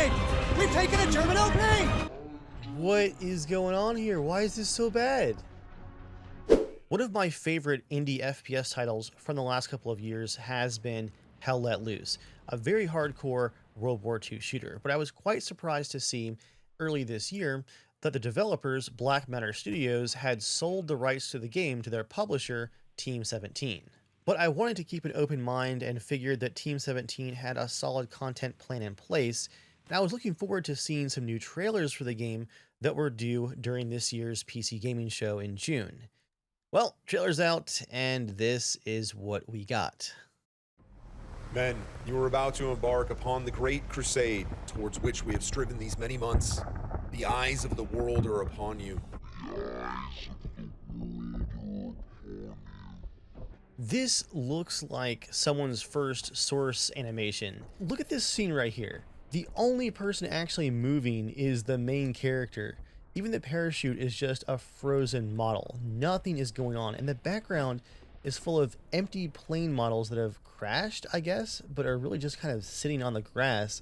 grenade! We've taken a German LP! What is going on here? Why is this so bad? One of my favorite indie FPS titles from the last couple of years has been Hell Let Loose, a very hardcore World War II shooter, but I was quite surprised to see early this year that the developers, Black Matter Studios, had sold the rights to the game to their publisher, Team 17. But I wanted to keep an open mind and figured that Team 17 had a solid content plan in place, and I was looking forward to seeing some new trailers for the game that were due during this year's PC gaming show in June. Well, trailer's out, and this is what we got. Men, you are about to embark upon the great crusade towards which we have striven these many months. The eyes of the world are upon you. This looks like someone's first Source animation. Look at this scene right here. The only person actually moving is the main character. Even the parachute is just a frozen model. Nothing is going on, and the background is full of empty plane models that have crashed, I guess, but are really just kind of sitting on the grass.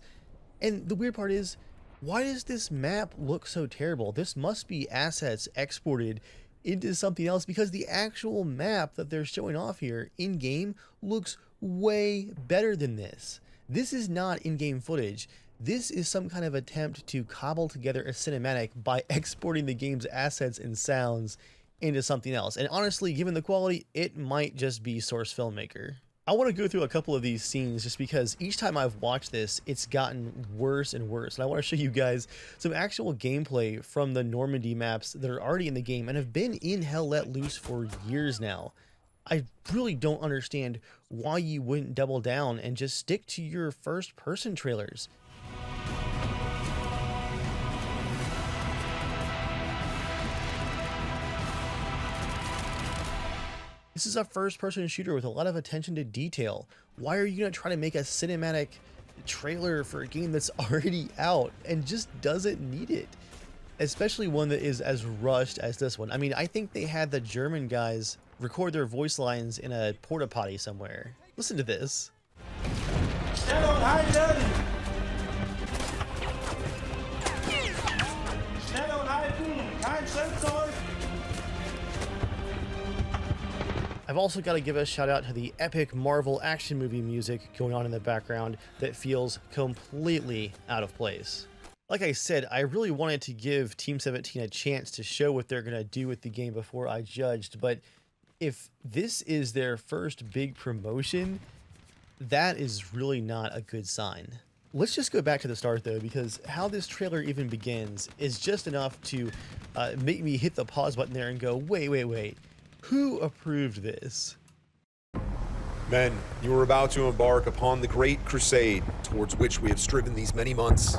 And the weird part is, why does this map look so terrible? This must be assets exported into something else, because the actual map that they're showing off here in-game looks way better than this. This is not in-game footage. This is some kind of attempt to cobble together a cinematic by exporting the game's assets and sounds into something else. And honestly, given the quality, it might just be Source Filmmaker. I want to go through a couple of these scenes just because each time I've watched this, it's gotten worse and worse. And I want to show you guys some actual gameplay from the Normandy maps that are already in the game and have been in Hell Let Loose for years now. I really don't understand why you wouldn't double down and just stick to your first-person trailers. This is a first-person shooter with a lot of attention to detail. Why are you going to try to make a cinematic trailer for a game that's already out and just doesn't need it? Especially one that is as rushed as this one. I mean, I think they had the German guys record their voice lines in a porta potty somewhere. Listen to this. I've also got to give a shout out to the epic Marvel action movie music going on in the background that feels completely out of place. Like I said, I really wanted to give Team 17 a chance to show what they're going to do with the game before I judged, but if this is their first big promotion, that is really not a good sign. Let's just go back to the start though, because how this trailer even begins is just enough to make me hit the pause button there and go, wait. Who approved this? Men, you are about to embark upon the great crusade towards which we have striven these many months.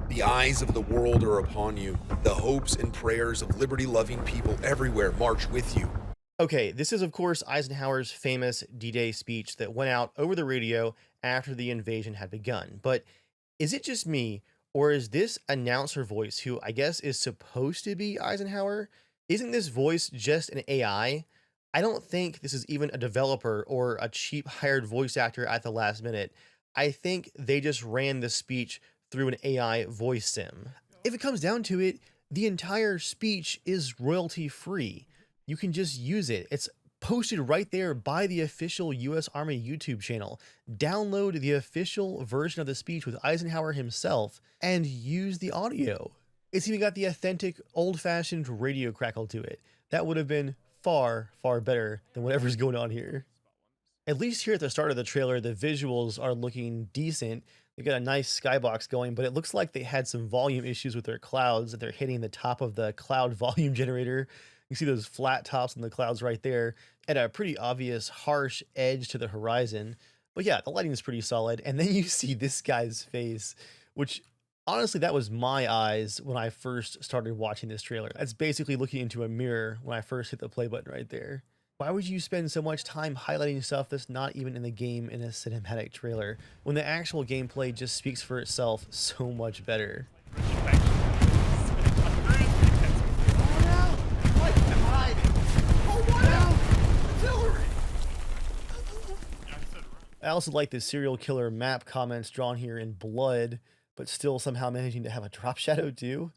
The eyes of the world are upon you. The hopes and prayers of liberty-loving people everywhere march with you. Okay, this is of course Eisenhower's famous D-Day speech that went out over the radio after the invasion had begun. But is it just me, or is this announcer voice, who I guess is supposed to be Eisenhower, isn't this voice just an AI? I don't think this is even a developer or a cheap hired voice actor at the last minute. I think they just ran the speech through an AI voice sim. If it comes down to it, the entire speech is royalty free. You can just use it. It's posted right there by the official US Army YouTube channel. Download the official version of the speech with Eisenhower himself and use the audio. It's even got the authentic old-fashioned radio crackle to it. That would have been far better than whatever's going on here. At least here at the start of the trailer, the visuals are looking decent. They got a nice skybox going, but it looks like they had some volume issues with their clouds, that they're hitting the top of the cloud volume generator. You see those flat tops in the clouds right there, and a pretty obvious harsh edge to the horizon. But yeah, the lighting is pretty solid. And then you see this guy's face, which honestly, that was my eyes when I first started watching this trailer. That's basically looking into a mirror when I first hit the play button right there. Why would you spend so much time highlighting stuff that's not even in the game in a cinematic trailer, when the actual gameplay just speaks for itself so much better? I also like the serial killer map comments drawn here in blood. but still somehow managing to have a drop shadow too.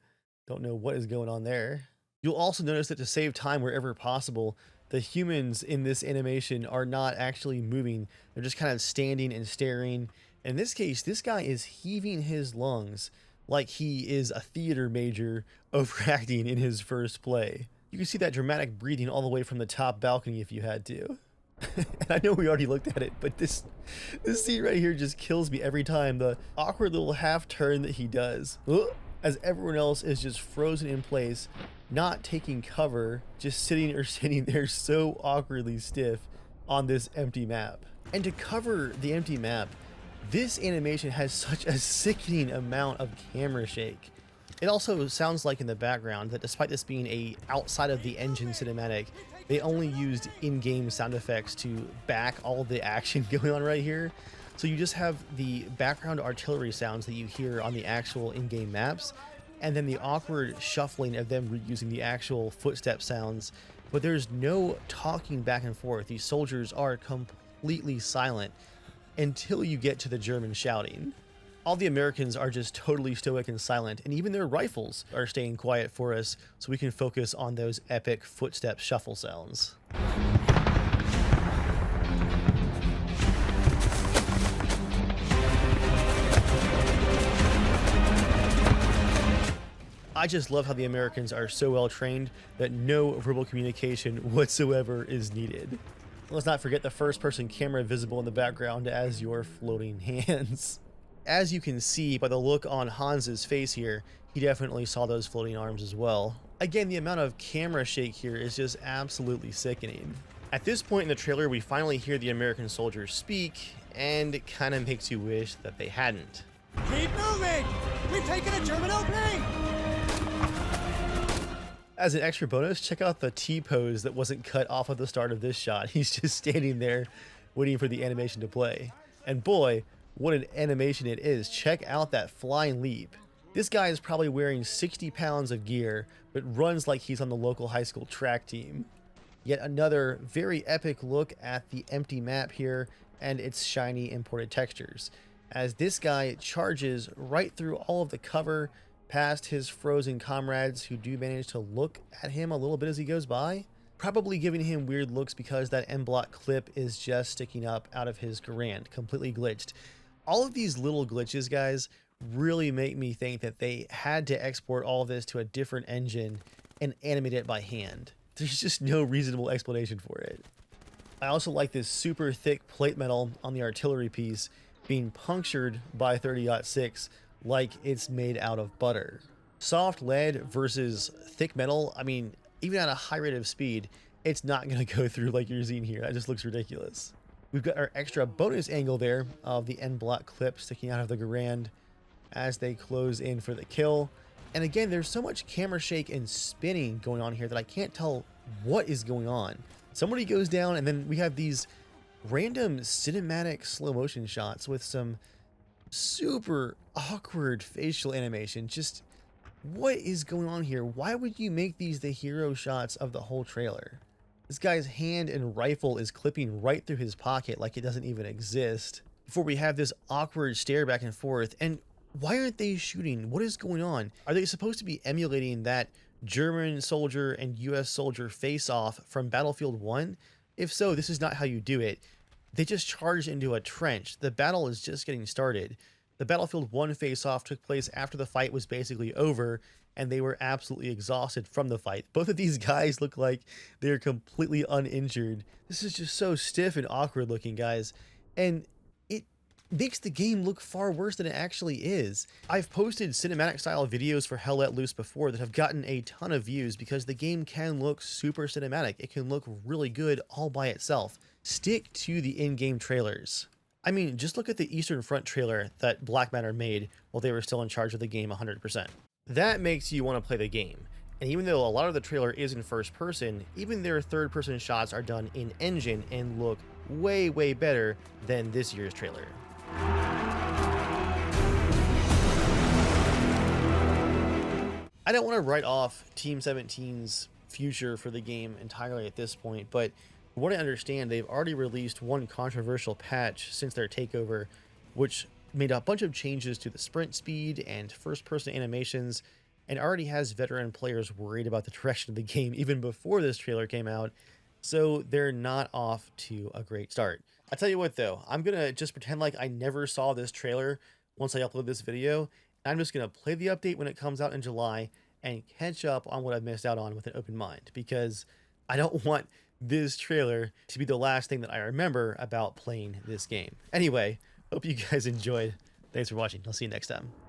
Don't know what is going on there. You'll also notice that to save time wherever possible, the humans in this animation are not actually moving. They're just kind of standing and staring. In this case, this guy is heaving his lungs like he is a theater major overacting in his first play. You can see that dramatic breathing all the way from the top balcony if you had to. And I know we already looked at it, but this scene right here just kills me every time. The awkward little half turn that he does, as everyone else is just frozen in place, not taking cover, just sitting or standing there so awkwardly stiff on this empty map. And to cover the empty map, this animation has such a sickening amount of camera shake. It also sounds like in the background that despite this being a outside of the engine cinematic, they only used in-game sound effects to back all the action going on right here. So you just have the background artillery sounds that you hear on the actual in-game maps, and then the awkward shuffling of them reusing the actual footstep sounds, but there's no talking back and forth. These soldiers are completely silent until you get to the German shouting. All the Americans are just totally stoic and silent, and even their rifles are staying quiet for us so we can focus on those epic footstep shuffle sounds. I just love how the Americans are so well trained that no verbal communication whatsoever is needed. Let's not forget the first-person camera visible in the background as your floating hands. As you can see by the look on Hans's face here, he definitely saw those floating arms as well. Again, the amount of camera shake here is just absolutely sickening. At this point in the trailer, we finally hear the American soldiers speak, and it kind of makes you wish that they hadn't. Keep moving! We've taken a German opening! As an extra bonus, check out the T-pose that wasn't cut off at the start of this shot. He's just standing there waiting for the animation to play. And boy, what an animation it is. Check out that flying leap. This guy is probably wearing 60 pounds of gear, but runs like he's on the local high school track team. Yet another very epic look at the empty map here and its shiny imported textures, as this guy charges right through all of the cover past his frozen comrades who do manage to look at him a little bit as he goes by, probably giving him weird looks because that M-block clip is just sticking up out of his Garand, completely glitched. All of these little glitches, guys, really make me think that they had to export all of this to a different engine and animate it by hand. There's just no reasonable explanation for it. I also like this super thick plate metal on the artillery piece being punctured by 30-06 like it's made out of butter. Soft lead versus thick metal, I mean, even at a high rate of speed, it's not going to go through like you're seeing here. That just looks ridiculous. We've got our extra bonus angle there of the end block clip sticking out of the Garand as they close in for the kill. And again, there's so much camera shake and spinning going on here that I can't tell what is going on. Somebody goes down and then we have these random cinematic slow motion shots with some super awkward facial animation. Just what is going on here? Why would you make these the hero shots of the whole trailer? This guy's hand and rifle is clipping right through his pocket like it doesn't even exist. Before we have this awkward stare back and forth. And why aren't they shooting? What is going on? Are they supposed to be emulating that German soldier and US soldier face-off from Battlefield 1? If so, this is not how you do it. They just charged into a trench. The battle is just getting started. The Battlefield 1 face-off took place after the fight was basically over, and they were absolutely exhausted from the fight. Both of these guys look like they're completely uninjured. This is just so stiff and awkward looking, guys. And it makes the game look far worse than it actually is. I've posted cinematic style videos for Hell Let Loose before that have gotten a ton of views because the game can look super cinematic. It can look really good all by itself. Stick to the in-game trailers. I mean, just look at the Eastern Front trailer that Black Matter made while they were still in charge of the game 100%. That makes you want to play the game. And even though a lot of the trailer is in first person, even their third person shots are done in engine and look way, way better than this year's trailer. I don't want to write off Team 17's future for the game entirely at this point, but from what I understand, they've already released one controversial patch since their takeover, which made a bunch of changes to the sprint speed and first-person animations, and already has veteran players worried about the direction of the game even before this trailer came out, so they're not off to a great start. I tell you what though, I'm gonna just pretend like I never saw this trailer once I upload this video, and I'm just gonna play the update when it comes out in July and catch up on what I've missed out on with an open mind, because I don't want this trailer to be the last thing that I remember about playing this game. Anyway, hope you guys enjoyed. Thanks for watching. I'll see you next time.